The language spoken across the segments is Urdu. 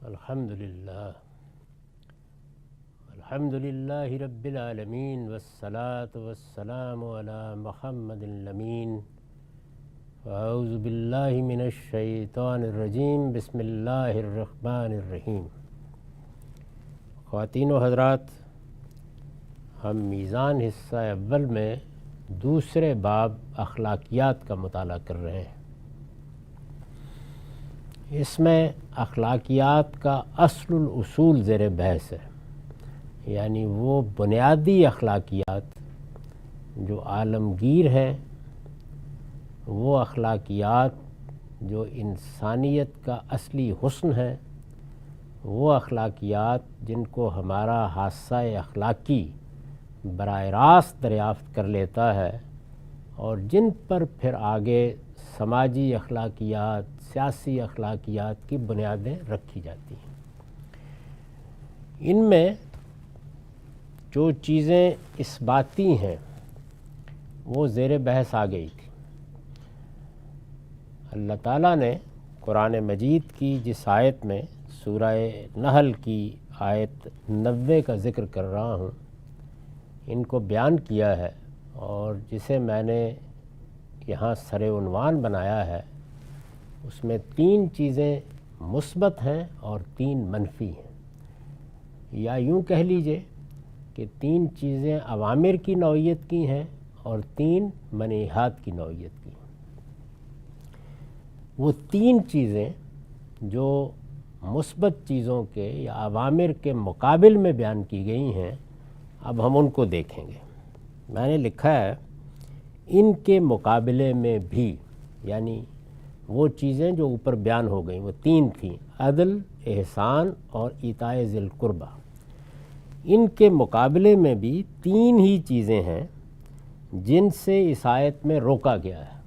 الحمدللہ رب العالمین والصلاة والسلام علی محمد الامین اعوذ باللہ من الشیطان الرجیم بسم اللہ الرحمن الرحیم۔ خواتین و حضرات، ہم میزان حصہ اول میں دوسرے باب اخلاقیات کا مطالعہ کر رہے ہیں۔ اس میں اخلاقیات کا اصل الاصول زیر بحث ہے، یعنی وہ بنیادی اخلاقیات جو عالمگیر ہیں، وہ اخلاقیات جو انسانیت کا اصلی حسن ہے، وہ اخلاقیات جن کو ہمارا حادثہ اخلاقی براہ راست دریافت کر لیتا ہے اور جن پر پھر آگے سماجی اخلاقیات، سیاسی اخلاقیات کی بنیادیں رکھی جاتی ہیں۔ ان میں جو چیزیں اثباتی ہیں وہ زیر بحث آ گئی تھی۔ اللہ تعالیٰ نے قرآن مجید کی جس آیت میں سورہ نحل کی آیت 90 کا ذکر کر رہا ہوں، ان کو بیان کیا ہے اور جسے میں نے یہاں سر عنوان بنایا ہے، اس میں 3 چیزیں مثبت ہیں اور 3 منفی ہیں، یا یوں کہہ لیجئے کہ 3 چیزیں اوامر کی نوعیت کی ہیں اور 3 منہیات کی نوعیت کی ہیں۔ وہ 3 چیزیں جو مثبت چیزوں کے یا اوامر کے مقابل میں بیان کی گئی ہیں، اب ہم ان کو دیکھیں گے۔ میں نے لکھا ہے ان کے مقابلے میں بھی، یعنی وہ چیزیں جو اوپر بیان ہو گئیں وہ 3 تھیں: عدل، احسان اور ایتاء ذی القربہ۔ ان کے مقابلے میں بھی 3 ہی چیزیں ہیں جن سے اس آیت میں روکا گیا ہے۔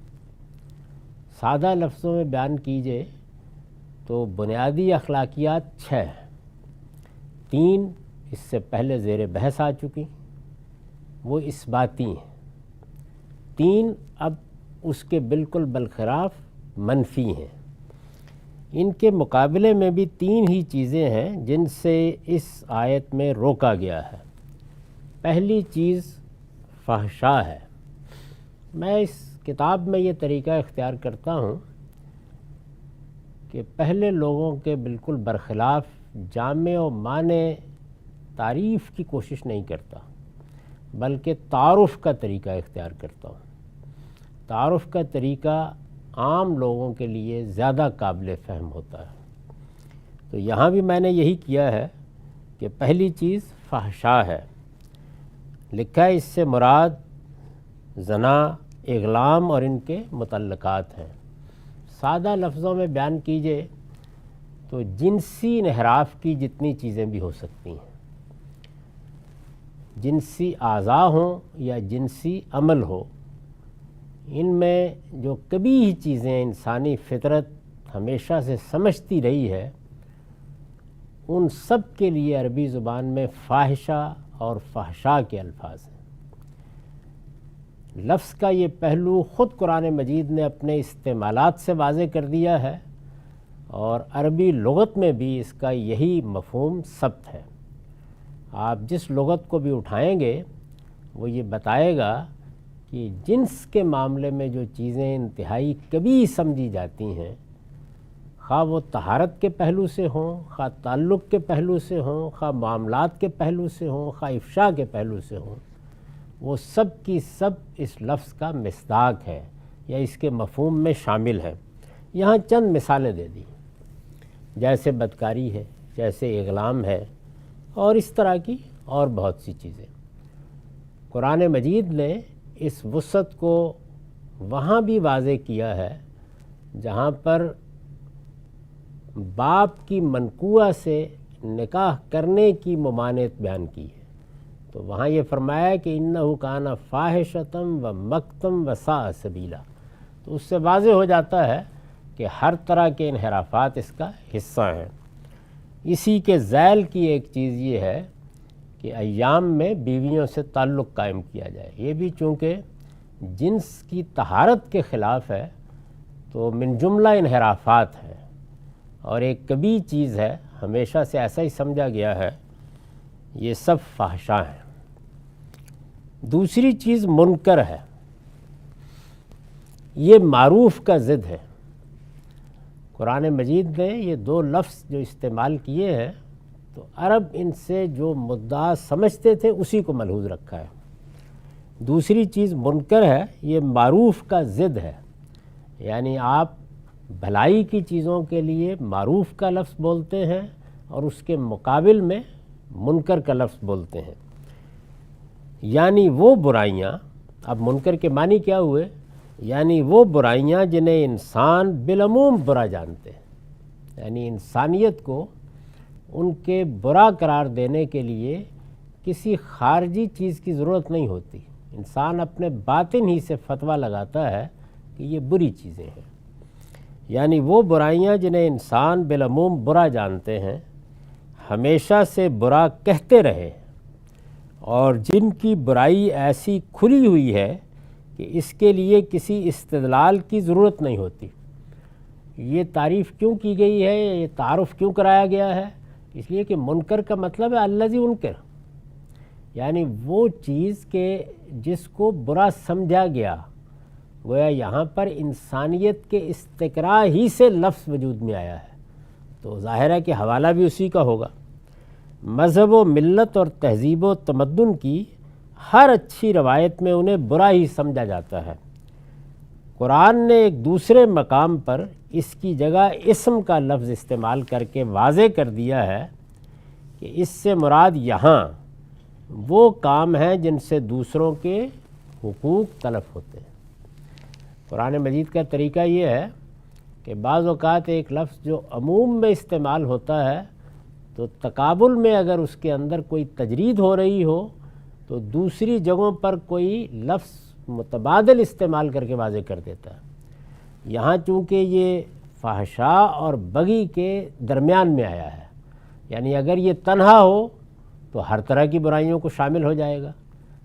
سادہ لفظوں میں بیان کیجئے تو بنیادی اخلاقیات 6 ہیں، 3 اس سے پہلے زیر بحث آ چکی، وہ اثباتی ہیں، 3 اب اس کے بالکل بالخلاف منفی ہیں۔ ان کے مقابلے میں بھی 3 ہی چیزیں ہیں جن سے اس آیت میں روکا گیا ہے۔ پہلی چیز فحشاء ہے۔ میں اس کتاب میں یہ طریقہ اختیار کرتا ہوں کہ پہلے لوگوں کے بالکل برخلاف جامع و مانع تعریف کی کوشش نہیں کرتا، بلکہ تعارف کا طریقہ اختیار کرتا ہوں۔ تعارف کا طریقہ عام لوگوں کے لیے زیادہ قابل فہم ہوتا ہے۔ تو یہاں بھی میں نے یہی کیا ہے کہ پہلی چیز فحشاء ہے۔ لکھا ہے اس سے مراد زنا، اغلام اور ان کے متعلقات ہیں۔ سادہ لفظوں میں بیان کیجئے تو جنسی انحراف کی جتنی چیزیں بھی ہو سکتی ہیں، جنسی اعضاء ہوں یا جنسی عمل ہو، ان میں جو کبھی چیزیں انسانی فطرت ہمیشہ سے سمجھتی رہی ہے، ان سب کے لیے عربی زبان میں فاحشہ اور فحشاء کے الفاظ ہیں۔ لفظ کا یہ پہلو خود قرآن مجید نے اپنے استعمالات سے واضح کر دیا ہے، اور عربی لغت میں بھی اس کا یہی مفہوم ثبت ہے۔ آپ جس لغت کو بھی اٹھائیں گے وہ یہ بتائے گا کہ جنس کے معاملے میں جو چیزیں انتہائی کبھی سمجھی جاتی ہیں، خواہ وہ طہارت کے پہلو سے ہوں، خواہ تعلق کے پہلو سے ہوں، خواہ معاملات کے پہلو سے ہوں، خواہ افشاء کے پہلو سے ہوں، وہ سب کی سب اس لفظ کا مصداق ہے یا اس کے مفہوم میں شامل ہے۔ یہاں چند مثالیں دے دی، جیسے بدکاری ہے، جیسے اغلام ہے، اور اس طرح کی اور بہت سی چیزیں۔ قرآن مجید نے اس وسعت کو وہاں بھی واضح کیا ہے جہاں پر باپ کی منقوعہ سے نکاح کرنے کی ممانعت بیان کی ہے، تو وہاں یہ فرمایا کہ انہ کان فاحشۃ و مقتا و ساء سبیلا، تو اس سے واضح ہو جاتا ہے کہ ہر طرح کے انحرافات اس کا حصہ ہیں۔ اسی کے ذیل کی ایک چیز یہ ہے کہ ایام میں بیویوں سے تعلق قائم کیا جائے، یہ بھی چونکہ جنس کی طہارت کے خلاف ہے تو من جملہ انحرافات ہے، اور ایک کبھی چیز ہے ہمیشہ سے ایسا ہی سمجھا گیا ہے یہ سب فحشاء ہیں۔ دوسری چیز منکر ہے، یہ معروف کا ضد ہے۔ قرآن مجید نے یہ دو لفظ جو استعمال کیے ہیں تو عرب ان سے جو مدعا سمجھتے تھے اسی کو ملحوظ رکھا ہے۔ دوسری چیز منکر ہے، یہ معروف کا ضد ہے، یعنی آپ بھلائی کی چیزوں کے لیے معروف کا لفظ بولتے ہیں اور اس کے مقابل میں منکر کا لفظ بولتے ہیں، یعنی وہ برائیاں، اب منکر کے معنی کیا ہوئے، یعنی وہ برائیاں جنہیں انسان بالعموم برا جانتے ہیں، یعنی انسانیت کو ان کے برا قرار دینے کے لیے کسی خارجی چیز کی ضرورت نہیں ہوتی، انسان اپنے باطن ہی سے فتویٰ لگاتا ہے کہ یہ بری چیزیں ہیں۔ یعنی وہ برائیاں جنہیں انسان بالعموم برا جانتے ہیں، ہمیشہ سے برا کہتے رہے، اور جن کی برائی ایسی کھلی ہوئی ہے کہ اس کے لیے کسی استدلال کی ضرورت نہیں ہوتی۔ یہ تعریف کیوں کی گئی ہے، یہ تعارف کیوں کرایا گیا ہے؟ اس لیے کہ منکر کا مطلب ہے الذی انکر، یعنی وہ چیز کہ جس کو برا سمجھا گیا، گویا یہاں پر انسانیت کے استقراء ہی سے لفظ وجود میں آیا ہے، تو ظاہر ہے کہ حوالہ بھی اسی کا ہوگا۔ مذہب و ملت اور تہذیب و تمدن کی ہر اچھی روایت میں انہیں برا ہی سمجھا جاتا ہے۔ قرآن نے ایک دوسرے مقام پر اس کی جگہ اسم کا لفظ استعمال کر کے واضح کر دیا ہے کہ اس سے مراد یہاں وہ کام ہیں جن سے دوسروں کے حقوق تلف ہوتے ہیں۔ قرآن مجید کا طریقہ یہ ہے کہ بعض اوقات ایک لفظ جو عموم میں استعمال ہوتا ہے تو تقابل میں اگر اس کے اندر کوئی تجرید ہو رہی ہو تو دوسری جگہوں پر کوئی لفظ متبادل استعمال کر کے واضح کر دیتا ہے۔ یہاں چونکہ یہ فحشاء اور بغی کے درمیان میں آیا ہے، یعنی اگر یہ تنہا ہو تو ہر طرح کی برائیوں کو شامل ہو جائے گا۔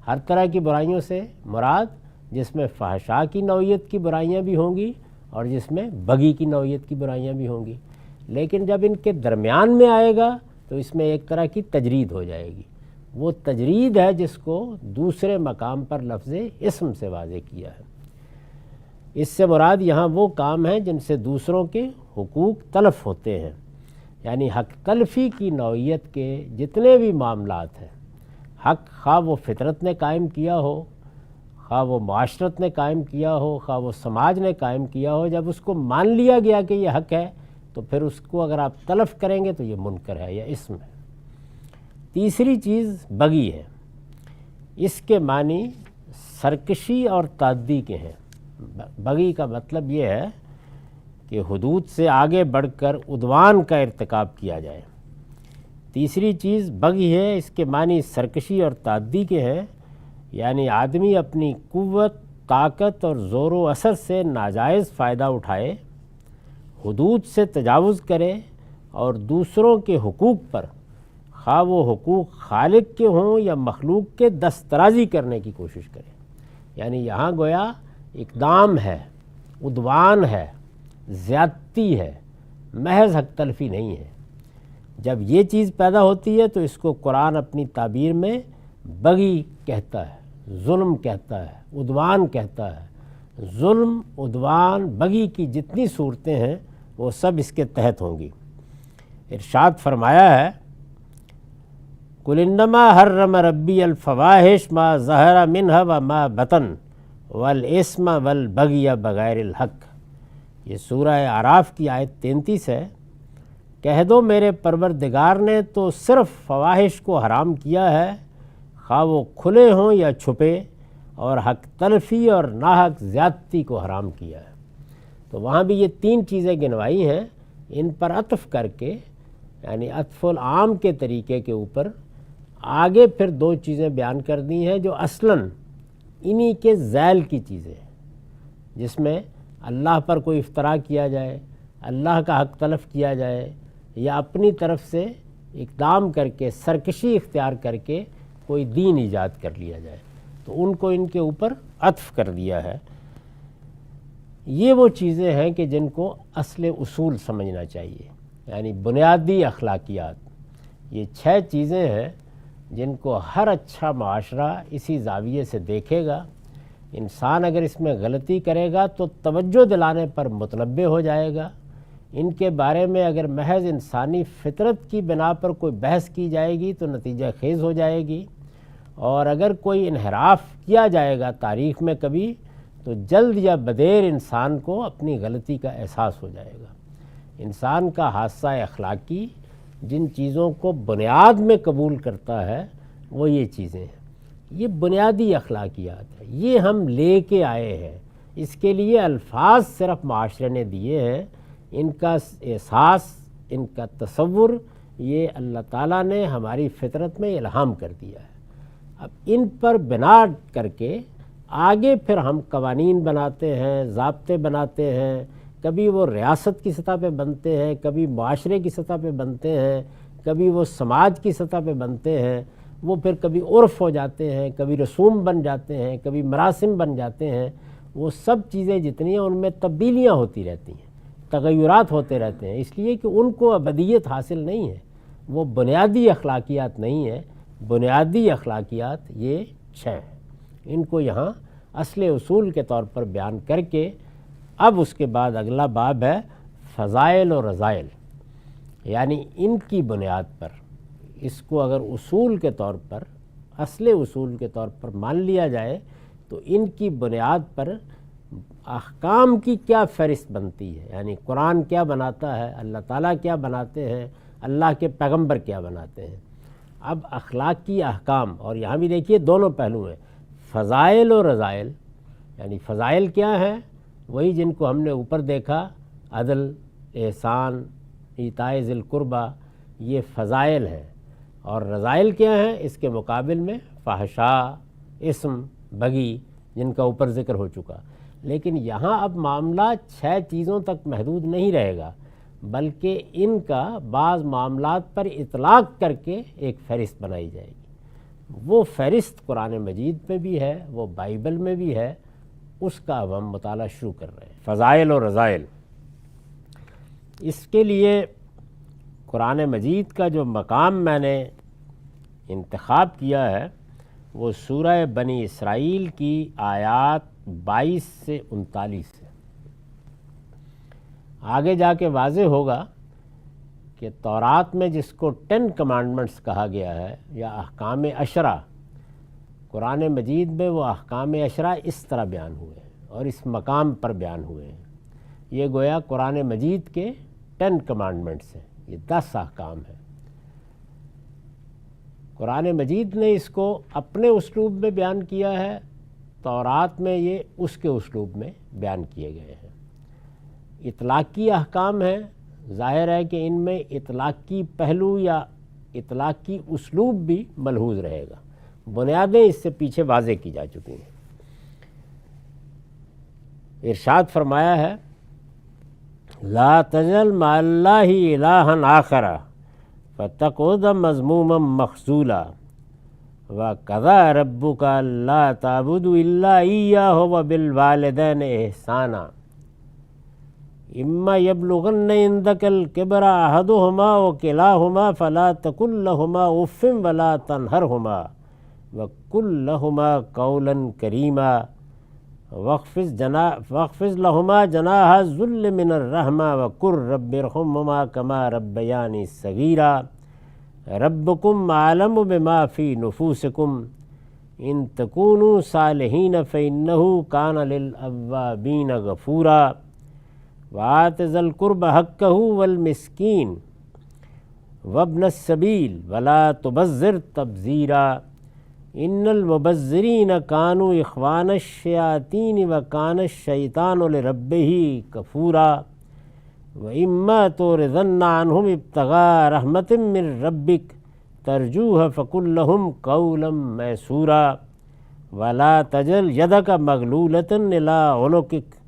ہر طرح کی برائیوں سے مراد جس میں فحشاء کی نوعیت کی برائیاں بھی ہوں گی اور جس میں بغی کی نوعیت کی برائیاں بھی ہوں گی، لیکن جب ان کے درمیان میں آئے گا تو اس میں ایک طرح کی تجرید ہو جائے گی۔ وہ تجرید ہے جس کو دوسرے مقام پر لفظ اسم سے واضح کیا ہے۔ اس سے مراد یہاں وہ کام ہیں جن سے دوسروں کے حقوق تلف ہوتے ہیں، یعنی حق تلفی کی نوعیت کے جتنے بھی معاملات ہیں، حق خواہ وہ فطرت نے قائم کیا ہو، خواہ وہ معاشرت نے قائم کیا ہو، خواہ وہ سماج نے قائم کیا ہو، جب اس کو مان لیا گیا کہ یہ حق ہے تو پھر اس کو اگر آپ تلف کریں گے تو یہ منکر ہے یا اسم ہے۔ تیسری چیز بغی ہے، اس کے معنی سرکشی اور تعدی کے ہیں۔ بغی کا مطلب یہ ہے کہ حدود سے آگے بڑھ کر عدوان کا ارتکاب کیا جائے۔ تیسری چیز بغی ہے، اس کے معنی سرکشی اور تعدی کے ہیں، یعنی آدمی اپنی قوت، طاقت اور زور و اثر سے ناجائز فائدہ اٹھائے، حدود سے تجاوز کرے اور دوسروں کے حقوق پر، خواہ وہ حقوق خالق کے ہوں یا مخلوق کے، دسترازی کرنے کی کوشش کرے۔ یعنی یہاں گویا اقدام ہے، عدوان ہے، زیادتی ہے، محض حق تلفی نہیں ہے۔ جب یہ چیز پیدا ہوتی ہے تو اس کو قرآن اپنی تعبیر میں بغی کہتا ہے، ظلم کہتا ہے، عدوان کہتا ہے۔ ظلم، عدوان، بغی کی جتنی صورتیں ہیں وہ سب اس کے تحت ہوں گی۔ ارشاد فرمایا ہے قُلْ إِنَّمَا حَرَّمَ رَبِّيَ الْفَوَاحِشَ مَا ظَهَرَ مِنْهَا وَمَا بَطَنَ وَالْإِثْمَ وَالْبَغْيَ بِغَيْرِ الْحَقِّ۔ یہ سورہ اعراف کی آیت 33 ہے۔ کہہ دو میرے پروردگار نے تو صرف فواحش کو حرام کیا ہے، خواہ وہ کھلے ہوں یا چھپے، اور حق تلفی اور ناحق زیادتی کو حرام کیا ہے۔ تو وہاں بھی یہ تین چیزیں گنوائی ہیں، ان پر عطف کر کے، یعنی عطف العام کے طریقے کے اوپر آگے پھر دو چیزیں بیان کر دی ہیں جو اصلاً انہی کے ذیل کی چیزیں ہیں، جس میں اللہ پر کوئی افتراء کیا جائے، اللہ کا حق تلف کیا جائے، یا اپنی طرف سے اقدام کر کے سرکشی اختیار کر کے کوئی دین ایجاد کر لیا جائے، تو ان کو ان کے اوپر عطف کر دیا ہے۔ یہ وہ چیزیں ہیں کہ جن کو اصل اصول سمجھنا چاہیے۔ یعنی بنیادی اخلاقیات، یہ 6 چیزیں ہیں جن کو ہر اچھا معاشرہ اسی زاویے سے دیکھے گا۔ انسان اگر اس میں غلطی کرے گا تو توجہ دلانے پر متنبہ ہو جائے گا۔ ان کے بارے میں اگر محض انسانی فطرت کی بنا پر کوئی بحث کی جائے گی تو نتیجہ خیز ہو جائے گی، اور اگر کوئی انحراف کیا جائے گا تاریخ میں کبھی تو جلد یا بدیر انسان کو اپنی غلطی کا احساس ہو جائے گا۔ انسان کا حادثہ اخلاقی جن چیزوں کو بنیاد میں قبول کرتا ہے وہ یہ چیزیں ہیں، یہ بنیادی اخلاقیات ہیں، یہ ہم لے کے آئے ہیں۔ اس کے لیے الفاظ صرف معاشرے نے دیے ہیں، ان کا احساس، ان کا تصور یہ اللہ تعالیٰ نے ہماری فطرت میں الہام کر دیا ہے۔ اب ان پر بنا کر کے آگے پھر ہم قوانین بناتے ہیں، ضابطے بناتے ہیں، کبھی وہ ریاست کی سطح پہ بنتے ہیں، کبھی معاشرے کی سطح پہ بنتے ہیں، کبھی وہ سماج کی سطح پہ بنتے ہیں، وہ پھر کبھی عرف ہو جاتے ہیں، کبھی رسوم بن جاتے ہیں، کبھی مراسم بن جاتے ہیں۔ وہ سب چیزیں جتنی ہیں ان میں تبدیلیاں ہوتی رہتی ہیں، تغیرات ہوتے رہتے ہیں، اس لیے کہ ان کو ابدیت حاصل نہیں ہے، وہ بنیادی اخلاقیات نہیں ہیں۔ بنیادی اخلاقیات یہ 6 ہیں، ان کو یہاں اصل اصول کے طور پر بیان کر کے اب اس کے بعد اگلا باب ہے فضائل و رذائل، یعنی ان کی بنیاد پر اس کو اگر اصول کے طور پر، اصل اصول کے طور پر مان لیا جائے تو ان کی بنیاد پر احکام کی کیا فہرست بنتی ہے، یعنی قرآن کیا بناتا ہے، اللہ تعالیٰ کیا بناتے ہیں، اللہ کے پیغمبر کیا بناتے ہیں۔ اب اخلاقی احکام، اور یہاں بھی دیکھیے دونوں پہلو ہیں، فضائل و رذائل، یعنی فضائل کیا ہیں، وہی جن کو ہم نے اوپر دیکھا، عدل، احسان، ایتاء ذی القربیٰ، یہ فضائل ہیں، اور رذائل کیا ہیں، اس کے مقابل میں فحشاء، اسم، بغی، جن کا اوپر ذکر ہو چکا۔ لیکن یہاں اب معاملہ 6 چیزوں تک محدود نہیں رہے گا، بلکہ ان کا بعض معاملات پر اطلاق کر کے ایک فہرست بنائی جائے گی۔ وہ فہرست قرآن مجید میں بھی ہے، وہ بائبل میں بھی ہے، اس کا اب ہم مطالعہ شروع کر رہے ہیں۔ فضائل و رذائل، اس کے لیے قرآن مجید کا جو مقام میں نے انتخاب کیا ہے وہ سورہ بنی اسرائیل کی آیات 22 سے 39 سے۔ آگے جا کے واضح ہوگا کہ تورات میں جس کو 10 کمانڈمنٹس کہا گیا ہے یا احکام عشرہ، قرآن مجید میں وہ احکام عشرہ اس طرح بیان ہوئے ہیں اور اس مقام پر بیان ہوئے ہیں۔ یہ گویا قرآن مجید کے 10 کمانڈمنٹس ہیں، یہ 10 احکام ہیں۔ قرآن مجید نے اس کو اپنے اسلوب میں بیان کیا ہے، تورات میں یہ اس کے اسلوب میں بیان کیے گئے ہیں۔ اطلاقی احکام ہیں، ظاہر ہے کہ ان میں اطلاقی پہلو یا اطلاقی اسلوب بھی ملحوظ رہے گا، بنیادیں اس سے پیچھے واضح کی جا چکی ہیں۔ ارشاد فرمایا ہے لا تجعل مع اللہ الہا آخر فتقعد مذموما مخذولا وقضى ربك الا تعبدوا الا اياه وبالوالدين احسانا اما يبلغن عندك الكبر احدهما وكلاهما فلا تقل لهما اف ولا تنهرهما وقل لهما قولا كريما واخفض لهما جناح الذل من الرحمة وقل رب ارحمهما كما ربياني صغيرا ربكم أعلم بما في نفوسكم إن تكونوا صالحين فإنه كان للأوابين غفورا وآت ذا القربى حقه والمسكين وابن السبيل ولا تبذر تبذيرا ان المبذرین کانوا اخوان الشیاطین وکان الشیطان لربہ کفورا واما تعرضن عنہم ابتغاء رحمۃ من ربک ترجوها فقل لهم قولا میسورا ولا تجعل یدک مغلولۃ الی عنقک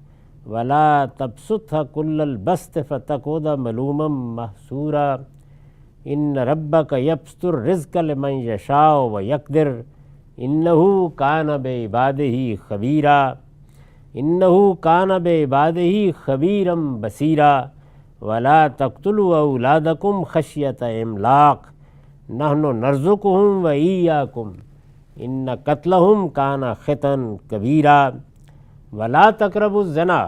ولا تبسطها کل البسط فتقعد ملوما محسورا ان ربک یبسط الرزق لمن یشاء ویقدر انہو کان بعبادہ خبیرا انہو کان بعبادہ خبیرا بصیرا ولا تقتلوا اولادکم خشیۃ املاق نحن نرزقہم وایاکم ان قتلہم کان خطا کبیرا ولا تقربوا الزنا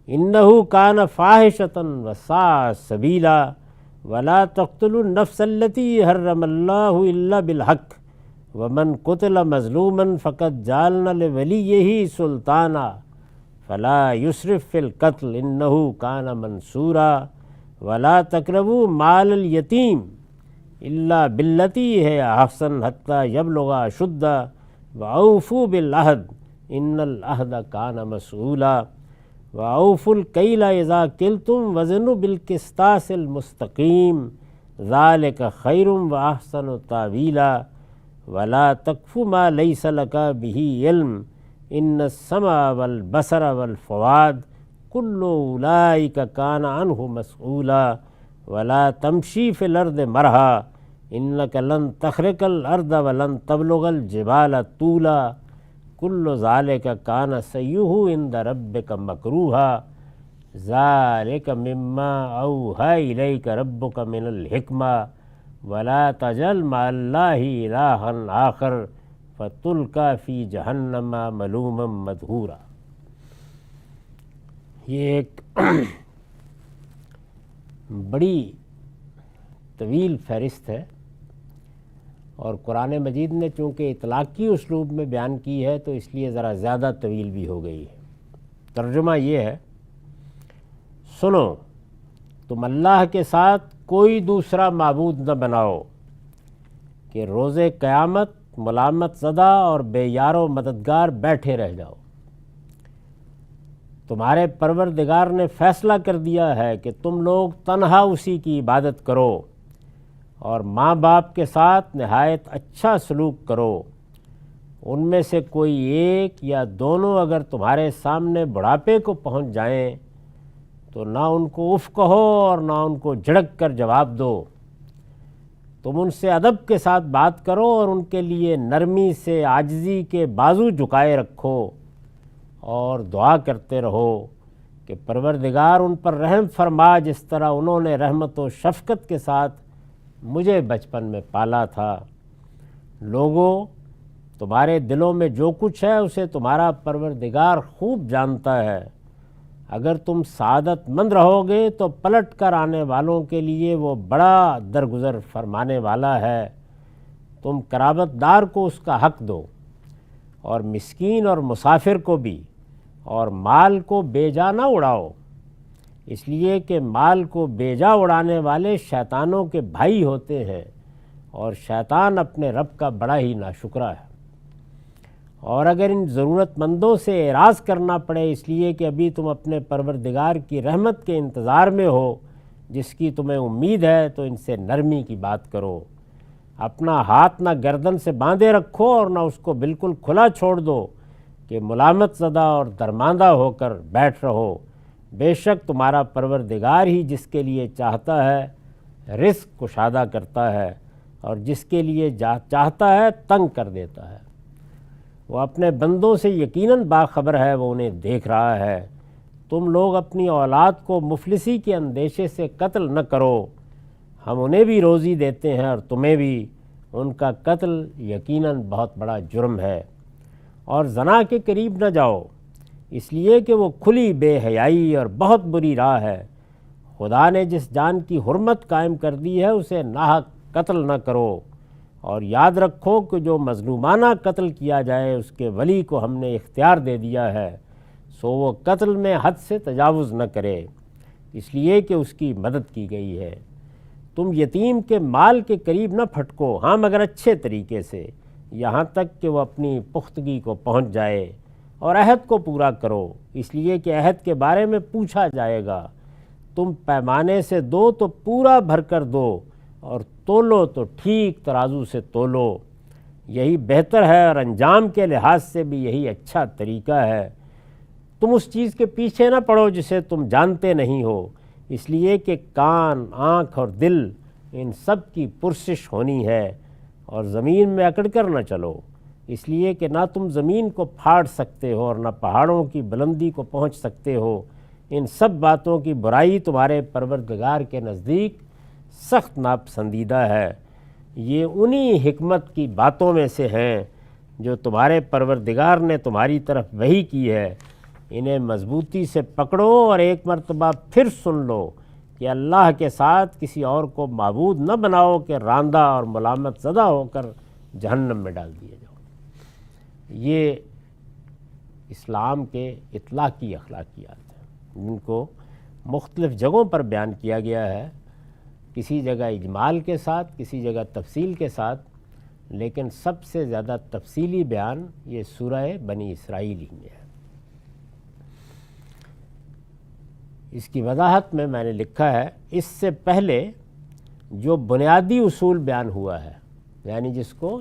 انہ کان فاحشۃ وساء سبیلا ولا تقتلوا النفس التی حرم اللہ الا بالحق ومن قتل مظلوما فقد جعلنا لولیہ سلطانا فلا یسرف فی القتل انہ کان منصورا ولا تقربوا مال الیتیم الا باللتی ہے احسن حتی یبلغ اشدہ واوفوا بالعہد ان العہد کان مسئولا واوفوا الکیل اذا کلتم وزنوا بالقسطاس المستقیم ذلک خیر واحسن تاویلا ولا تقف ما لیس لک بہ علم ان السمع والبصر والفؤاد کل اولئک کان عنہ مسئولا ولا تمشی فی الارض مرحا انک لن تخرق الارض ولن تبلغ الجبال طولا کل ذالک کان سیئہ عند ربک مکروہا ذالک مما اوحی الیک ربک من الحکمہ ولا تجعل مع اللہ الہا آخر فتلقی فی جہنم ملوما مدحورا۔ یہ ایک بڑی طویل فہرست ہے اور قرآن مجید نے چونکہ اطلاقی اسلوب میں بیان کی ہے تو اس لیے ذرا زیادہ طویل بھی ہو گئی ہے۔ ترجمہ یہ ہے، سنو تم اللہ کے ساتھ کوئی دوسرا معبود نہ بناؤ کہ روز قیامت ملامت زدہ اور بے یار و مددگار بیٹھے رہ جاؤ۔ تمہارے پروردگار نے فیصلہ کر دیا ہے کہ تم لوگ تنہا اسی کی عبادت کرو اور ماں باپ کے ساتھ نہایت اچھا سلوک کرو۔ ان میں سے کوئی ایک یا دونوں اگر تمہارے سامنے بڑھاپے کو پہنچ جائیں تو نہ ان کو اف کہو اور نہ ان کو جھڑک کر جواب دو۔ تم ان سے ادب کے ساتھ بات کرو اور ان کے لیے نرمی سے عاجزی کے بازو جھکائے رکھو اور دعا کرتے رہو کہ پروردگار ان پر رحم فرما جس طرح انہوں نے رحمت و شفقت کے ساتھ مجھے بچپن میں پالا تھا۔ لوگو، تمہارے دلوں میں جو کچھ ہے اسے تمہارا پروردگار خوب جانتا ہے۔ اگر تم سعادت مند رہو گے تو پلٹ کر آنے والوں کے لیے وہ بڑا درگزر فرمانے والا ہے۔ تم قرابت دار کو اس کا حق دو اور مسکین اور مسافر کو بھی، اور مال کو بے جا نہ اڑاؤ، اس لیے کہ مال کو بے جا اڑانے والے شیطانوں کے بھائی ہوتے ہیں اور شیطان اپنے رب کا بڑا ہی ناشکرا ہے۔ اور اگر ان ضرورت مندوں سے اعراض کرنا پڑے اس لیے کہ ابھی تم اپنے پروردگار کی رحمت کے انتظار میں ہو جس کی تمہیں امید ہے تو ان سے نرمی کی بات کرو۔ اپنا ہاتھ نہ گردن سے باندھے رکھو اور نہ اس کو بالکل کھلا چھوڑ دو کہ ملامت زدہ اور درماندہ ہو کر بیٹھ رہو۔ بے شک تمہارا پروردگار ہی جس کے لیے چاہتا ہے رزق کشادہ کرتا ہے اور جس کے لیے چاہتا ہے تنگ کر دیتا ہے۔ وہ اپنے بندوں سے یقیناً باخبر ہے، وہ انہیں دیکھ رہا ہے۔ تم لوگ اپنی اولاد کو مفلسی کے اندیشے سے قتل نہ کرو، ہم انہیں بھی روزی دیتے ہیں اور تمہیں بھی، ان کا قتل یقیناً بہت بڑا جرم ہے۔ اور زنا کے قریب نہ جاؤ، اس لیے کہ وہ کھلی بے حیائی اور بہت بری راہ ہے۔ خدا نے جس جان کی حرمت قائم کر دی ہے اسے ناحق قتل نہ کرو، اور یاد رکھو کہ جو مظلومانہ قتل کیا جائے اس کے ولی کو ہم نے اختیار دے دیا ہے، سو وہ قتل میں حد سے تجاوز نہ کرے، اس لیے کہ اس کی مدد کی گئی ہے۔ تم یتیم کے مال کے قریب نہ پھٹکو، ہاں مگر اچھے طریقے سے، یہاں تک کہ وہ اپنی پختگی کو پہنچ جائے، اور عہد کو پورا کرو، اس لیے کہ عہد کے بارے میں پوچھا جائے گا۔ تم پیمانے سے دو تو پورا بھر کر دو، اور تولو تو ٹھیک ترازو سے تولو، یہی بہتر ہے اور انجام کے لحاظ سے بھی یہی اچھا طریقہ ہے۔ تم اس چیز کے پیچھے نہ پڑو جسے تم جانتے نہیں ہو، اس لیے کہ کان، آنکھ اور دل ان سب کی پرسش ہونی ہے، اور زمین میں اکڑ کر نہ چلو، اس لیے کہ نہ تم زمین کو پھاڑ سکتے ہو اور نہ پہاڑوں کی بلندی کو پہنچ سکتے ہو، ان سب باتوں کی برائی تمہارے پروردگار کے نزدیک سخت ناپسندیدہ ہے۔ یہ انہی حکمت کی باتوں میں سے ہیں جو تمہارے پروردگار نے تمہاری طرف وحی کی ہے۔ انہیں مضبوطی سے پکڑو اور ایک مرتبہ پھر سن لو کہ اللہ کے ساتھ کسی اور کو معبود نہ بناؤ کہ راندہ اور ملامت زدہ ہو کر جہنم میں ڈال دیے جاؤ۔ یہ اسلام کے اطلاقی اخلاقیات ہیں جن کو مختلف جگہوں پر بیان کیا گیا ہے، کسی جگہ اجمال کے ساتھ، کسی جگہ تفصیل کے ساتھ، لیکن سب سے زیادہ تفصیلی بیان یہ سورہ بنی اسرائیل ہی میں ہے۔ اس کی وضاحت میں نے لکھا ہے، اس سے پہلے جو بنیادی اصول بیان ہوا ہے، یعنی جس کو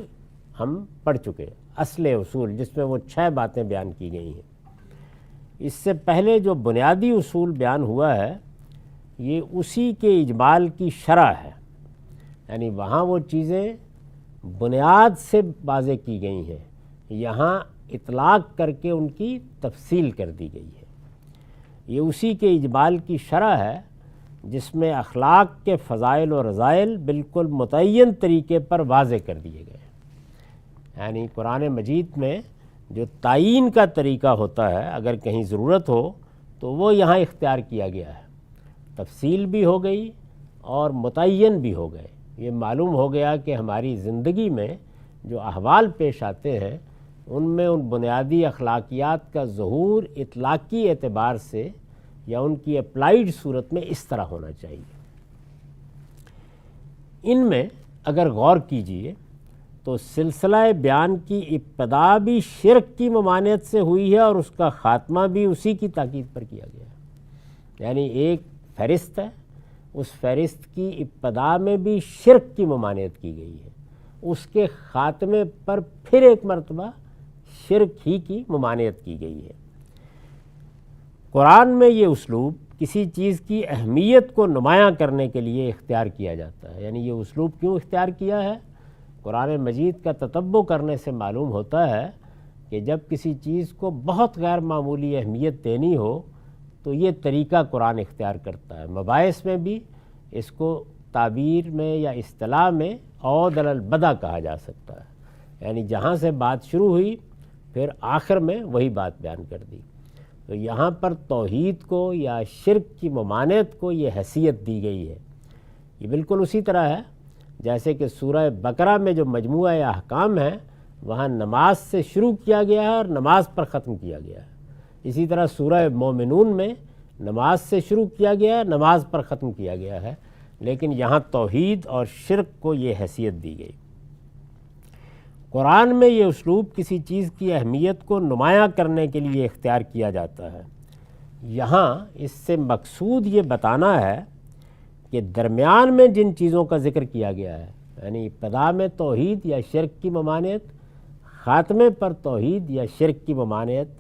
ہم پڑھ چکے، اصل اصول جس میں وہ 6 باتیں بیان کی گئی ہیں، اس سے پہلے جو بنیادی اصول بیان ہوا ہے یہ اسی کے اجمال کی شرح ہے، یعنی وہاں وہ چیزیں بنیاد سے واضح کی گئی ہیں، یہاں اطلاق کر کے ان کی تفصیل کر دی گئی ہے۔ یہ اسی کے اجمال کی شرح ہے جس میں اخلاق کے فضائل و رذائل بالکل متعین طریقے پر واضح کر دیے گئے ہیں۔ یعنی قرآن مجید میں جو تعیین کا طریقہ ہوتا ہے، اگر کہیں ضرورت ہو تو وہ یہاں اختیار کیا گیا ہے، تفصیل بھی ہو گئی اور متعین بھی ہو گئے۔ یہ معلوم ہو گیا کہ ہماری زندگی میں جو احوال پیش آتے ہیں ان میں ان بنیادی اخلاقیات کا ظہور اطلاقی اعتبار سے یا ان کی اپلائیڈ صورت میں اس طرح ہونا چاہیے۔ ان میں اگر غور کیجئے تو سلسلہ بیان کی ابتدا بھی شرک کی ممانعت سے ہوئی ہے اور اس کا خاتمہ بھی اسی کی تاکید پر کیا گیا ہے۔ یعنی ایک فہرست ہے، اس فہرست کی ابتدا میں بھی شرک کی ممانعت کی گئی ہے، اس کے خاتمے پر پھر ایک مرتبہ شرک ہی کی ممانعت کی گئی ہے۔ قرآن میں یہ اسلوب کسی چیز کی اہمیت کو نمایاں کرنے کے لیے اختیار کیا جاتا ہے۔ یعنی یہ اسلوب کیوں اختیار کیا ہے؟ قرآن مجید کا تتبع کرنے سے معلوم ہوتا ہے کہ جب کسی چیز کو بہت غیر معمولی اہمیت دینی ہو تو یہ طریقہ قرآن اختیار کرتا ہے۔ مباحث میں بھی اس کو تعبیر میں یا اصطلاح میں عود علی البدء کہا جا سکتا ہے، یعنی جہاں سے بات شروع ہوئی پھر آخر میں وہی بات بیان کر دی۔ تو یہاں پر توحید کو یا شرک کی ممانعت کو یہ حیثیت دی گئی ہے۔ یہ بالکل اسی طرح ہے جیسے کہ سورہ بقرہ میں جو مجموعہ احکام ہیں وہاں نماز سے شروع کیا گیا ہے اور نماز پر ختم کیا گیا ہے۔ اسی طرح سورہ مومنون میں نماز سے شروع کیا گیا ہے، نماز پر ختم کیا گیا ہے، لیکن یہاں توحید اور شرک کو یہ حیثیت دی گئی۔ قرآن میں یہ اسلوب کسی چیز کی اہمیت کو نمایاں کرنے کے لیے اختیار کیا جاتا ہے۔ یہاں اس سے مقصود یہ بتانا ہے کہ درمیان میں جن چیزوں کا ذکر کیا گیا ہے، یعنی ابتدا میں توحید یا شرک کی ممانعت، خاتمے پر توحید یا شرک کی ممانعت،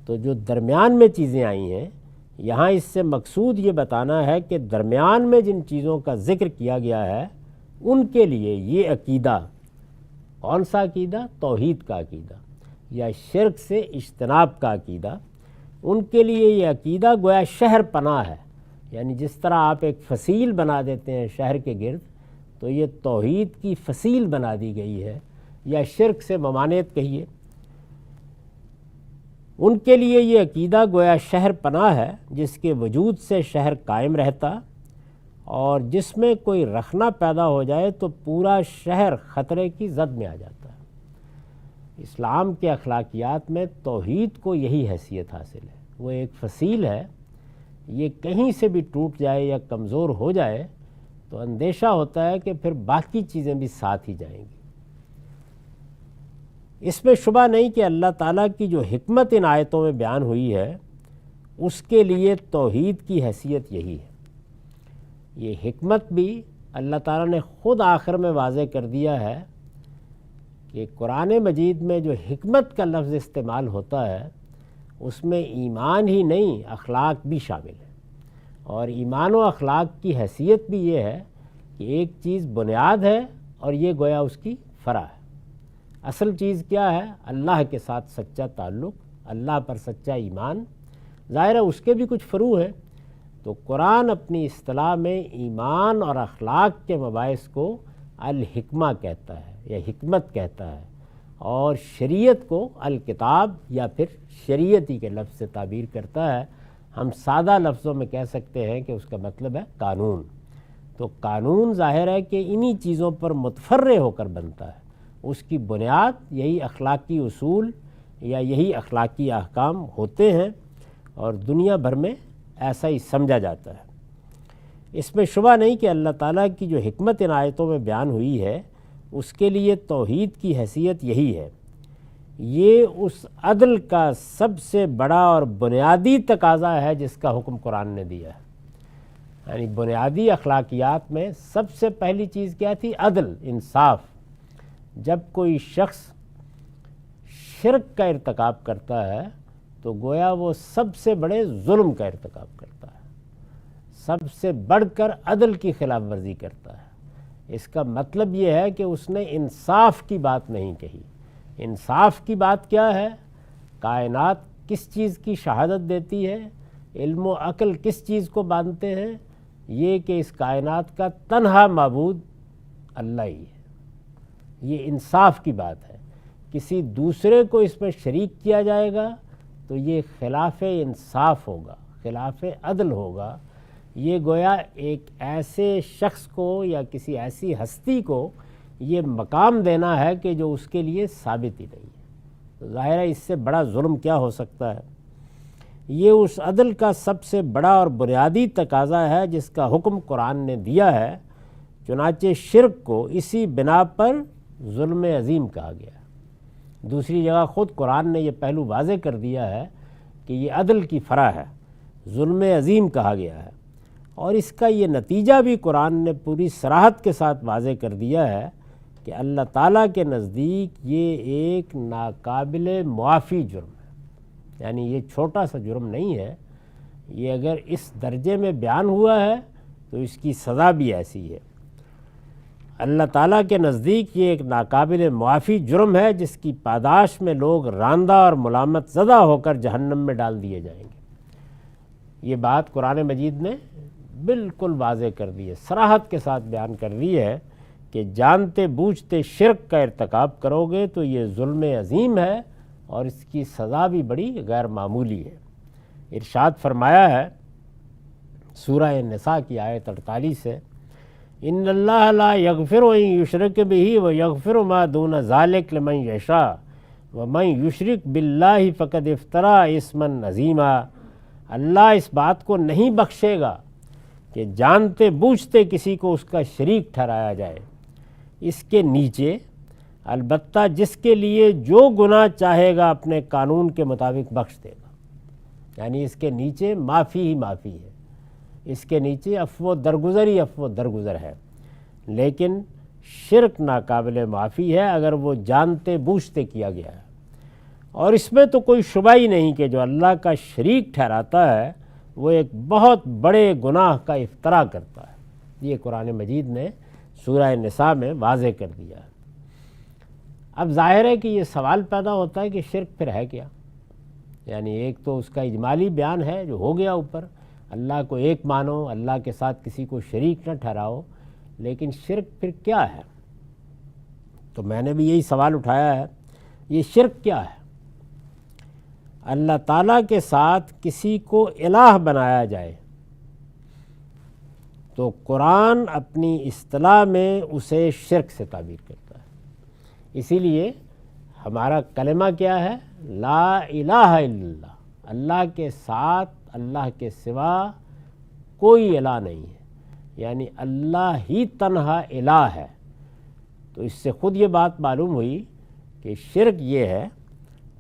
تو جو درمیان میں چیزیں آئی ہیں یہاں اس سے مقصود یہ بتانا ہے کہ درمیان میں جن چیزوں کا ذکر کیا گیا ہے ان کے لیے یہ عقیدہ، کون سا عقیدہ؟ توحید کا عقیدہ یا شرک سے اجتناب کا عقیدہ، ان کے لیے یہ عقیدہ گویا شہر پناہ ہے۔ یعنی جس طرح آپ ایک فصیل بنا دیتے ہیں شہر کے گرد، تو یہ توحید کی فصیل بنا دی گئی ہے، یا شرک سے ممانعت کہیے۔ ان کے لیے یہ عقیدہ گویا شہر پناہ ہے جس کے وجود سے شہر قائم رہتا، اور جس میں کوئی رخنہ پیدا ہو جائے تو پورا شہر خطرے کی زد میں آ جاتا ہے۔ اسلام کے اخلاقیات میں توحید کو یہی حیثیت حاصل ہے، وہ ایک فصیل ہے، یہ کہیں سے بھی ٹوٹ جائے یا کمزور ہو جائے تو اندیشہ ہوتا ہے کہ پھر باقی چیزیں بھی ساتھ ہی جائیں گی۔ اس میں شبہ نہیں کہ اللہ تعالیٰ کی جو حکمت ان آیتوں میں بیان ہوئی ہے اس کے لیے توحید کی حیثیت یہی ہے۔ یہ حکمت بھی اللہ تعالیٰ نے خود آخر میں واضح کر دیا ہے کہ قرآن مجید میں جو حکمت کا لفظ استعمال ہوتا ہے اس میں ایمان ہی نہیں اخلاق بھی شامل ہے، اور ایمان و اخلاق کی حیثیت بھی یہ ہے کہ ایک چیز بنیاد ہے اور یہ گویا اس کی فرع ہے۔ اصل چیز کیا ہے؟ اللہ کے ساتھ سچا تعلق، اللہ پر سچا ایمان، ظاہر ہے اس کے بھی کچھ فروع ہیں۔ تو قرآن اپنی اصطلاح میں ایمان اور اخلاق کے مباحث کو الحکمہ کہتا ہے یا حکمت کہتا ہے، اور شریعت کو الکتاب یا پھر شریعتی کے لفظ سے تعبیر کرتا ہے۔ ہم سادہ لفظوں میں کہہ سکتے ہیں کہ اس کا مطلب ہے قانون۔ تو قانون ظاہر ہے کہ انہی چیزوں پر متفرع ہو کر بنتا ہے، اس کی بنیاد یہی اخلاقی اصول یا یہی اخلاقی احکام ہوتے ہیں، اور دنیا بھر میں ایسا ہی سمجھا جاتا ہے۔ اس میں شبہ نہیں کہ اللہ تعالیٰ کی جو حکمت ان آیتوں میں بیان ہوئی ہے اس کے لیے توحید کی حیثیت یہی ہے۔ یہ اس عدل کا سب سے بڑا اور بنیادی تقاضا ہے جس کا حکم قرآن نے دیا ہے۔ یعنی بنیادی اخلاقیات میں سب سے پہلی چیز کیا تھی؟ عدل، انصاف۔ جب کوئی شخص شرک کا ارتکاب کرتا ہے تو گویا وہ سب سے بڑے ظلم کا ارتکاب کرتا ہے، سب سے بڑھ کر عدل کی خلاف ورزی کرتا ہے۔ اس کا مطلب یہ ہے کہ اس نے انصاف کی بات نہیں کہی۔ انصاف کی بات کیا ہے؟ کائنات کس چیز کی شہادت دیتی ہے، علم و عقل کس چیز کو مانتے ہیں؟ یہ کہ اس کائنات کا تنہا معبود اللہ ہی ہے۔ یہ انصاف کی بات ہے۔ کسی دوسرے کو اس میں شریک کیا جائے گا تو یہ خلاف انصاف ہوگا، خلاف عدل ہوگا۔ یہ گویا ایک ایسے شخص کو یا کسی ایسی ہستی کو یہ مقام دینا ہے کہ جو اس کے لیے ثابت ہی نہیں ہے۔ تو ظاہر ہے اس سے بڑا ظلم کیا ہو سکتا ہے؟ یہ اس عدل کا سب سے بڑا اور بنیادی تقاضا ہے جس کا حکم قرآن نے دیا ہے۔ چنانچہ شرک کو اسی بنا پر ظلم عظیم کہا گیا ہے۔ دوسری جگہ خود قرآن نے یہ پہلو واضح کر دیا ہے کہ یہ عدل کی فرع ہے، ظلم عظیم کہا گیا ہے، اور اس کا یہ نتیجہ بھی قرآن نے پوری صراحت کے ساتھ واضح کر دیا ہے کہ اللہ تعالیٰ کے نزدیک یہ ایک ناقابل معافی جرم ہے۔ یعنی یہ چھوٹا سا جرم نہیں ہے، یہ اگر اس درجے میں بیان ہوا ہے تو اس کی سزا بھی ایسی ہے۔ اللہ تعالیٰ کے نزدیک یہ ایک ناقابل معافی جرم ہے جس کی پاداش میں لوگ راندہ اور ملامت زدہ ہو کر جہنم میں ڈال دیے جائیں گے۔ یہ بات قرآن مجید نے بالکل واضح کر دی ہے، صراحت کے ساتھ بیان کر دی ہے کہ جانتے بوجھتے شرک کا ارتکاب کرو گے تو یہ ظلم عظیم ہے اور اس کی سزا بھی بڑی غیر معمولی ہے۔ ارشاد فرمایا ہے سورہ نساء کی آیت 48 سے، ان اللہ لا یغفر ان یشرک بہ ویغفر ما دون ذلک لمن یشاء ومن یشرک باللہ فقد افتری اثما عظیما۔ اللہ اس بات کو نہیں بخشے گا کہ جانتے بوجھتے کسی کو اس کا شریک ٹھہرایا جائے، اس کے نیچے البتہ جس کے لیے جو گناہ چاہے گا اپنے قانون کے مطابق بخش دے گا۔ یعنی اس کے نیچے معافی ہی معافی ہے، اس کے نیچے عفو درگزر ہی عفو درگزر ہے۔ لیکن شرک ناقابل معافی ہے اگر وہ جانتے بوجھتے کیا گیا ہے، اور اس میں تو کوئی شبہ ہی نہیں کہ جو اللہ کا شریک ٹھہراتا ہے وہ ایک بہت بڑے گناہ کا افتراء کرتا ہے۔ یہ قرآن مجید نے سورہ نساء میں واضح کر دیا ہے۔ اب ظاہر ہے کہ یہ سوال پیدا ہوتا ہے کہ شرک پھر ہے کیا؟ یعنی ایک تو اس کا اجمالی بیان ہے جو ہو گیا اوپر، اللہ کو ایک مانو، اللہ کے ساتھ کسی کو شریک نہ ٹھہراؤ، لیکن شرک پھر کیا ہے؟ تو میں نے بھی یہی سوال اٹھایا ہے، یہ شرک کیا ہے؟ اللہ تعالیٰ کے ساتھ کسی کو الہ بنایا جائے تو قرآن اپنی اصطلاح میں اسے شرک سے تعبیر کرتا ہے۔ اسی لیے ہمارا کلمہ کیا ہے؟ لا الہ الا اللہ، اللہ کے ساتھ اللہ کے سوا کوئی الہ نہیں ہے، یعنی اللہ ہی تنہا الہ ہے۔ تو اس سے خود یہ بات معلوم ہوئی کہ شرک یہ ہے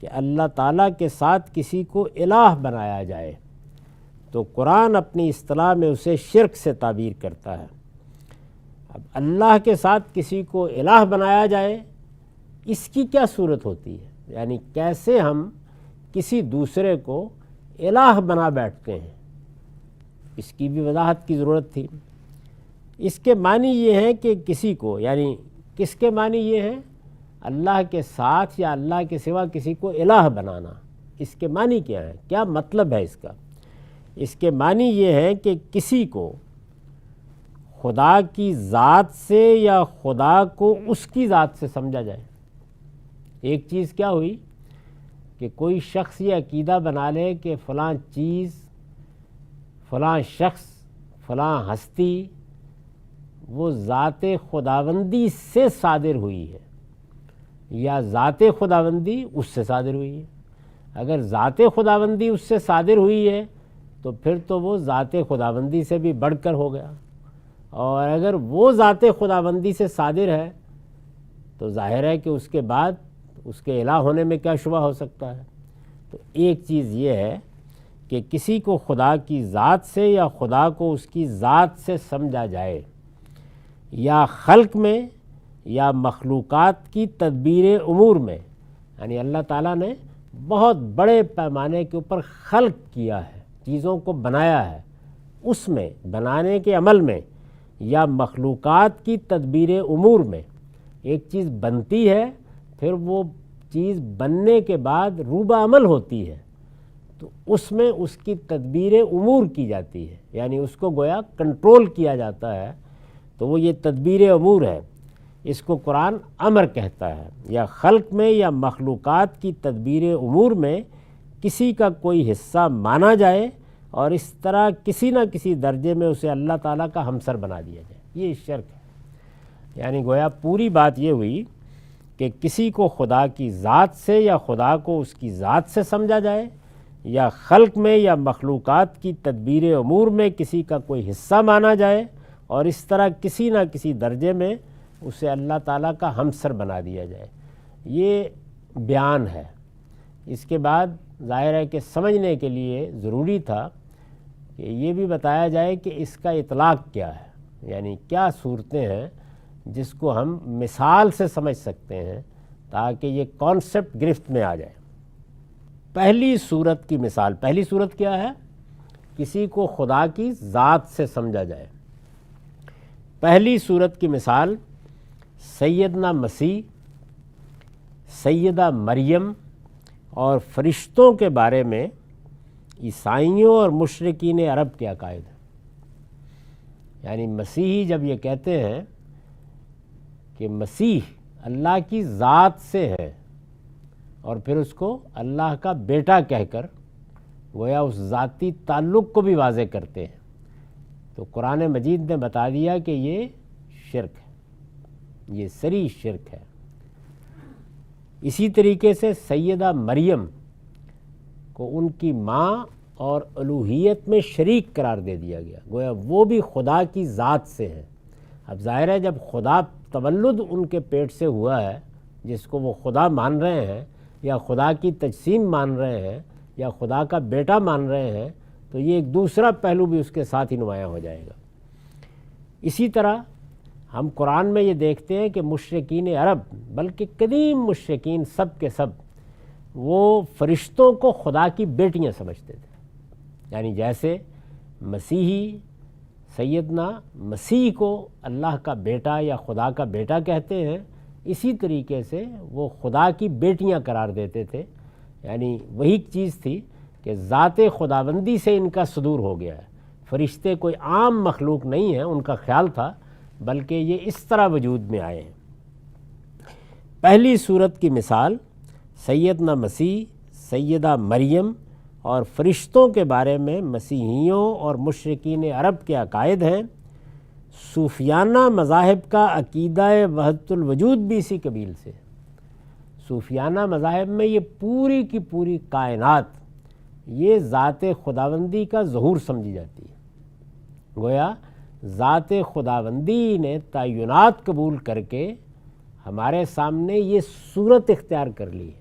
کہ اللہ تعالیٰ کے ساتھ کسی کو الہ بنایا جائے، تو قرآن اپنی اصطلاح میں اسے شرک سے تعبیر کرتا ہے۔ اب اللہ کے ساتھ کسی کو الہ بنایا جائے، اس کی کیا صورت ہوتی ہے؟ یعنی کیسے ہم کسی دوسرے کو الہ بنا بیٹھتے ہیں، اس کی بھی وضاحت کی ضرورت تھی۔ اس کے معنی یہ ہیں کہ کسی کو، یعنی کس کے معنی یہ ہیں؟ اللہ کے ساتھ یا اللہ کے سوا کسی کو الہ بنانا، اس کے معنی کیا ہے، کیا مطلب ہے اس کا؟ اس کے معنی یہ ہے کہ کسی کو خدا کی ذات سے یا خدا کو اس کی ذات سے سمجھا جائے۔ ایک چیز کیا ہوئی کہ کوئی شخص یہ عقیدہ بنا لے کہ فلاں چیز، فلاں شخص، فلاں ہستی وہ ذات خداوندی سے صادر ہوئی ہے یا ذات خداوندی اس سے صادر ہوئی ہے۔ اگر ذات خداوندی اس سے صادر ہوئی ہے تو پھر تو وہ ذات خداوندی سے بھی بڑھ کر ہو گیا، اور اگر وہ ذات خداوندی سے صادر ہے تو ظاہر ہے کہ اس کے بعد اس کے الہ ہونے میں کیا شبہ ہو سکتا ہے۔ تو ایک چیز یہ ہے کہ کسی کو خدا کی ذات سے یا خدا کو اس کی ذات سے سمجھا جائے، یا خلق میں یا مخلوقات کی تدبیر امور میں، یعنی اللہ تعالیٰ نے بہت بڑے پیمانے کے اوپر خلق کیا ہے، چیزوں کو بنایا ہے، اس میں بنانے کے عمل میں یا مخلوقات کی تدبیر امور میں ایک چیز بنتی ہے، پھر وہ چیز بننے کے بعد روبہ عمل ہوتی ہے، تو اس میں اس کی تدبیر امور کی جاتی ہے، یعنی اس کو گویا کنٹرول کیا جاتا ہے، تو وہ یہ تدبیر امور ہے۔ اس کو قرآن امر کہتا ہے۔ یا خلق میں یا مخلوقات کی تدبیر امور میں کسی کا کوئی حصہ مانا جائے اور اس طرح کسی نہ کسی درجے میں اسے اللہ تعالیٰ کا ہمسر بنا دیا جائے، یہ شرک ہے۔ یعنی گویا پوری بات یہ ہوئی کہ کسی کو خدا کی ذات سے یا خدا کو اس کی ذات سے سمجھا جائے، یا خلق میں یا مخلوقات کی تدبیر امور میں کسی کا کوئی حصہ مانا جائے اور اس طرح کسی نہ کسی درجے میں اسے اللہ تعالیٰ کا ہمسر بنا دیا جائے، یہ بیان ہے۔ اس کے بعد ظاہر ہے کہ سمجھنے کے لیے ضروری تھا کہ یہ بھی بتایا جائے کہ اس کا اطلاق کیا ہے، یعنی کیا صورتیں ہیں جس کو ہم مثال سے سمجھ سکتے ہیں تاکہ یہ کانسیپٹ گرفت میں آ جائے۔ پہلی صورت کی مثال، پہلی صورت کیا ہے؟ کسی کو خدا کی ذات سے سمجھا جائے۔ پہلی صورت کی مثال سیدنا مسیح، سیدہ مریم اور فرشتوں کے بارے میں عیسائیوں اور مشرکین عرب کے عقائد ہیں۔ یعنی مسیحی جب یہ کہتے ہیں کہ مسیح اللہ کی ذات سے ہے اور پھر اس کو اللہ کا بیٹا کہہ کر گویا اس ذاتی تعلق کو بھی واضح کرتے ہیں، تو قرآن مجید نے بتا دیا کہ یہ شرک ہے، یہ صریح شرک ہے۔ اسی طریقے سے سیدہ مریم کو ان کی ماں اور الوہیت میں شریک قرار دے دیا گیا، گویا وہ بھی خدا کی ذات سے ہیں۔ اب ظاہر ہے جب خدا تولد ان کے پیٹ سے ہوا ہے، جس کو وہ خدا مان رہے ہیں یا خدا کی تجسیم مان رہے ہیں یا خدا کا بیٹا مان رہے ہیں، تو یہ ایک دوسرا پہلو بھی اس کے ساتھ ہی نمایاں ہو جائے گا۔ اسی طرح ہم قرآن میں یہ دیکھتے ہیں کہ مشرکین عرب، بلکہ قدیم مشرکین سب کے سب، وہ فرشتوں کو خدا کی بیٹیاں سمجھتے تھے۔ یعنی جیسے مسیحی سیدنا مسیح کو اللہ کا بیٹا یا خدا کا بیٹا کہتے ہیں، اسی طریقے سے وہ خدا کی بیٹیاں قرار دیتے تھے۔ یعنی وہی چیز تھی کہ ذات خداوندی سے ان کا صدور ہو گیا ہے، فرشتے کوئی عام مخلوق نہیں ہیں، ان کا خیال تھا، بلکہ یہ اس طرح وجود میں آئے ہیں۔ پہلی صورت کی مثال سیدنا مسیح، سیدہ مریم اور فرشتوں کے بارے میں مسیحیوں اور مشرکین عرب کے عقائد ہیں۔ صوفیانہ مذاہب کا عقیدہ وحدت الوجود بھی اسی قبیل سے۔ صوفیانہ مذاہب میں یہ پوری کی پوری کائنات یہ ذات خداوندی کا ظہور سمجھی جاتی ہے۔ گویا ذات خداوندی نے تعینات قبول کر کے ہمارے سامنے یہ صورت اختیار کر لی ہے،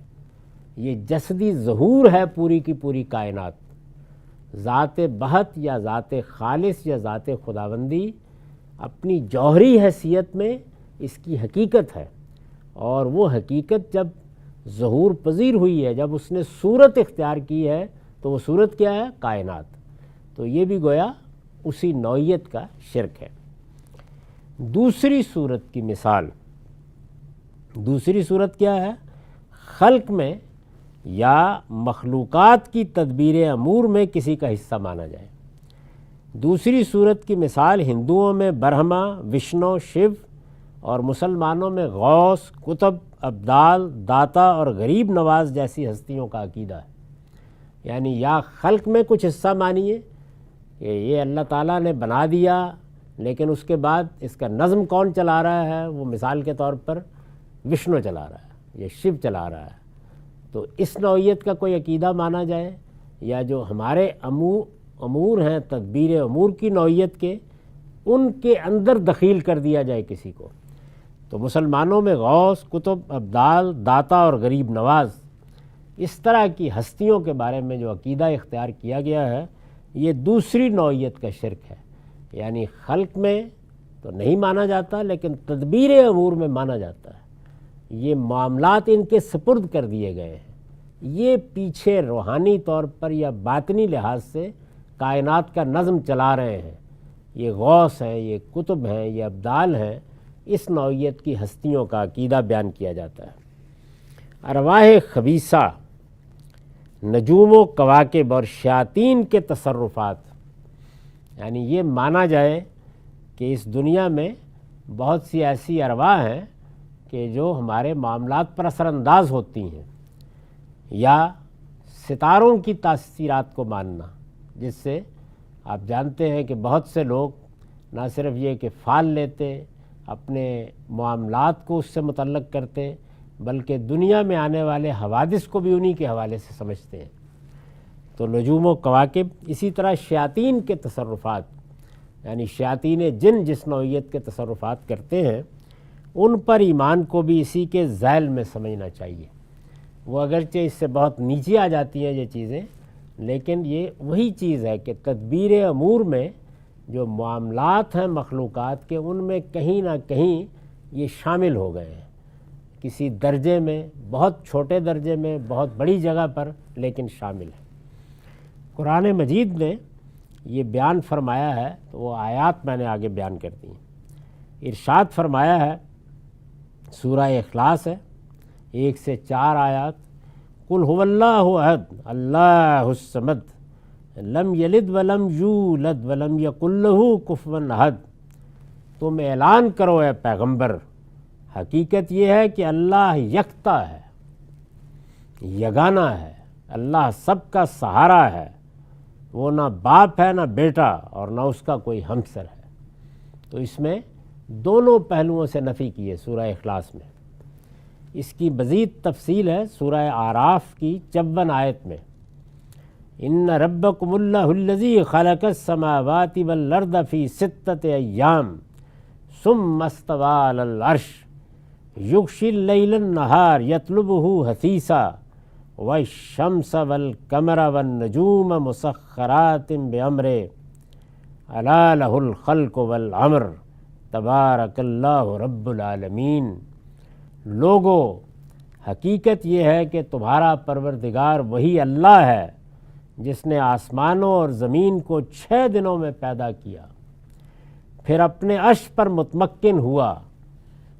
یہ جسدی ظہور ہے پوری کی پوری کائنات۔ ذات بہت یا ذات خالص یا ذات خداوندی اپنی جوہری حیثیت میں اس کی حقیقت ہے، اور وہ حقیقت جب ظہور پذیر ہوئی ہے، جب اس نے صورت اختیار کی ہے، تو وہ صورت کیا ہے؟ کائنات۔ تو یہ بھی گویا اسی نوعیت کا شرک ہے۔ دوسری صورت کی مثال، دوسری صورت کیا ہے؟ خلق میں یا مخلوقات کی تدبیر امور میں کسی کا حصہ مانا جائے۔ دوسری صورت کی مثال ہندوؤں میں برہما، وشنو، شیو اور مسلمانوں میں غوث، قطب، ابدال، داتا اور غریب نواز جیسی ہستیوں کا عقیدہ ہے۔ یعنی یا خلق میں کچھ حصہ مانیے کہ یہ اللہ تعالیٰ نے بنا دیا، لیکن اس کے بعد اس کا نظم کون چلا رہا ہے، وہ مثال کے طور پر وشنو چلا رہا ہے یا شیو چلا رہا ہے، تو اس نوعیت کا کوئی عقیدہ مانا جائے، یا جو ہمارے امور ہیں تدبیر امور کی نوعیت کے، ان کے اندر دخیل کر دیا جائے کسی کو۔ تو مسلمانوں میں غوث، قطب، ابدال، داتا اور غریب نواز، اس طرح کی ہستیوں کے بارے میں جو عقیدہ اختیار کیا گیا ہے، یہ دوسری نوعیت کا شرک ہے۔ یعنی خلق میں تو نہیں مانا جاتا، لیکن تدبیر امور میں مانا جاتا ہے۔ یہ معاملات ان کے سپرد کر دیے گئے ہیں، یہ پیچھے روحانی طور پر یا باطنی لحاظ سے کائنات کا نظم چلا رہے ہیں، یہ غوث ہیں، یہ قطب ہیں، یہ ابدال ہیں، اس نوعیت کی ہستیوں کا عقیدہ بیان کیا جاتا ہے۔ ارواح خبیثہ، نجوم و کواکب اور شیاطین کے تصرفات، یعنی یہ مانا جائے کہ اس دنیا میں بہت سی ایسی ارواح ہیں کہ جو ہمارے معاملات پر اثر انداز ہوتی ہیں، یا ستاروں کی تاثیرات کو ماننا، جس سے آپ جانتے ہیں کہ بہت سے لوگ نہ صرف یہ کہ فال لیتے، اپنے معاملات کو اس سے متعلق کرتے، بلکہ دنیا میں آنے والے حوادث کو بھی انہی کے حوالے سے سمجھتے ہیں۔ تو نجوم و کواکب، اسی طرح شیاطین کے تصرفات، یعنی شیاطین جن جس نوعیت کے تصرفات کرتے ہیں، ان پر ایمان کو بھی اسی کے ذیل میں سمجھنا چاہیے۔ وہ اگرچہ اس سے بہت نیچے آ جاتی ہیں یہ چیزیں، لیکن یہ وہی چیز ہے کہ تدبیر امور میں جو معاملات ہیں مخلوقات کے، ان میں کہیں نہ کہیں یہ شامل ہو گئے ہیں، کسی درجے میں، بہت چھوٹے درجے میں، بہت بڑی جگہ پر، لیکن شامل ہے۔ قرآن مجید نے یہ بیان فرمایا ہے، تو وہ آیات میں نے آگے بیان کر دی ہیں۔ ارشاد فرمایا ہے، سورہ اخلاص ہے، 1 سے 4 آیات، قل هو اللہ احد اللہ الصمد لم یلد ولم یولد ولم یکن لہ کفوا احد۔ تم اعلان کرو اے پیغمبر، حقیقت یہ ہے کہ اللہ یکتا ہے، یگانہ ہے، اللہ سب کا سہارا ہے، وہ نہ باپ ہے نہ بیٹا اور نہ اس کا کوئی ہمسر ہے۔ تو اس میں دونوں پہلوؤں سے نفی کی ہے سورہ اخلاص میں۔ اس کی مزید تفصیل ہے سورہ اعراف کی 54 آیت میں، ان ربکم اللہ الذی خلق السماوات والارض فی 6 ایام ثم استوی علی العرش یغشی اللیل النہار یطلبہ حثیثا والشمس والقمر والنجوم مسخرات بامرہ الا لہ الخلق والامر تبارک اللہ رب العالمین۔ لوگو، حقیقت یہ ہے کہ تمہارا پروردگار وہی اللہ ہے جس نے آسمانوں اور زمین کو 6 دنوں میں پیدا کیا، پھر اپنے عرش پر متمکن ہوا۔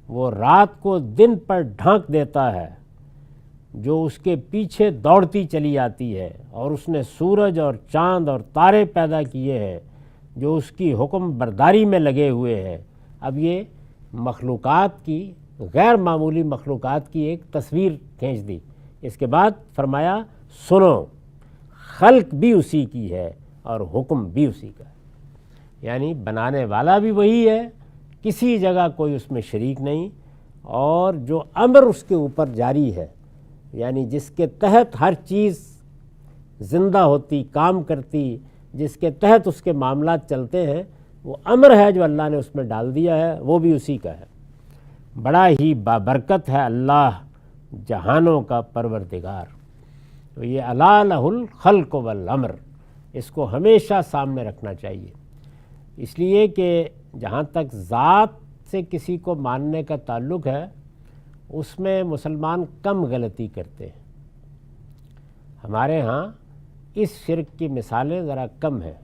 وہ رات کو دن پر ڈھانک دیتا ہے جو اس کے پیچھے دوڑتی چلی آتی ہے، اور اس نے سورج اور چاند اور تارے پیدا کیے ہیں جو اس کی حکم برداری میں لگے ہوئے ہیں۔ اب یہ مخلوقات کی، غیر معمولی مخلوقات کی ایک تصویر کھینچ دی۔ اس کے بعد فرمایا سنو، خلق بھی اسی کی ہے اور حکم بھی اسی کا ہے، یعنی بنانے والا بھی وہی ہے، کسی جگہ کوئی اس میں شریک نہیں، اور جو امر اس کے اوپر جاری ہے، یعنی جس کے تحت ہر چیز زندہ ہوتی، کام کرتی، جس کے تحت اس کے معاملات چلتے ہیں، وہ امر ہے جو اللہ نے اس میں ڈال دیا ہے، وہ بھی اسی کا ہے۔ بڑا ہی بابرکت ہے اللہ جہانوں کا پروردگار۔ تو یہ الا لہ الخلق والامر، اس کو ہمیشہ سامنے رکھنا چاہیے، اس لیے کہ جہاں تک ذات سے کسی کو ماننے کا تعلق ہے، اس میں مسلمان کم غلطی کرتے ہیں۔ ہمارے ہاں اس شرک کی مثالیں ذرا کم ہیں۔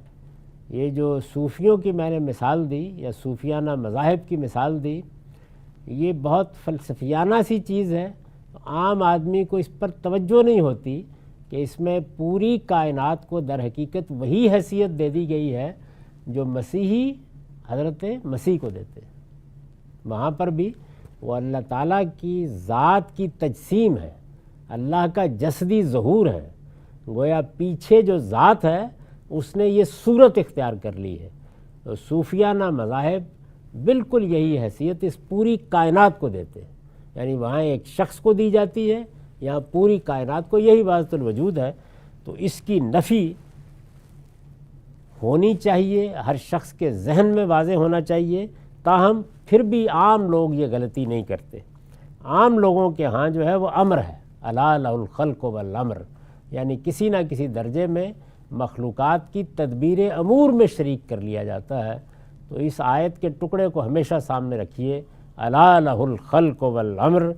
یہ جو صوفیوں کی میں نے مثال دی یا صوفیانہ مذاہب کی مثال دی، یہ بہت فلسفیانہ سی چیز ہے، عام آدمی کو اس پر توجہ نہیں ہوتی کہ اس میں پوری کائنات کو در حقیقت وہی حیثیت دے دی گئی ہے جو مسیحی حضرت مسیح کو دیتے ہیں۔ وہاں پر بھی وہ اللہ تعالیٰ کی ذات کی تجسیم ہے، اللہ کا جسدی ظہور ہے، گویا پیچھے جو ذات ہے اس نے یہ صورت اختیار کر لی ہے۔ تو صوفیانہ مذاہب بالکل یہی حیثیت اس پوری کائنات کو دیتے ہیں، یعنی وہاں ایک شخص کو دی جاتی ہے، یہاں پوری کائنات کو، یہی وحدت الوجود ہے۔ تو اس کی نفی ہونی چاہیے، ہر شخص کے ذہن میں واضح ہونا چاہیے، تاہم پھر بھی عام لوگ یہ غلطی نہیں کرتے۔ عام لوگوں کے ہاں جو ہے وہ امر ہے، الا لہ الخلق والامر، یعنی کسی نہ کسی درجے میں مخلوقات کی تدبیر امور میں شریک کر لیا جاتا ہے۔ تو اس آیت کے ٹکڑے کو ہمیشہ سامنے رکھیے، الا لہ الخلق والامر،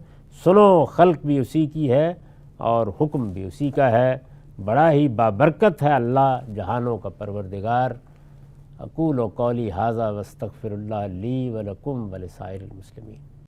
سنو خلق بھی اسی کی ہے اور حکم بھی اسی کا ہے، بڑا ہی بابرکت ہے اللہ جہانوں کا پروردگار۔ اقول قولی ھذا واستغفر اللہ لی ولکم ولسائر المسلمین۔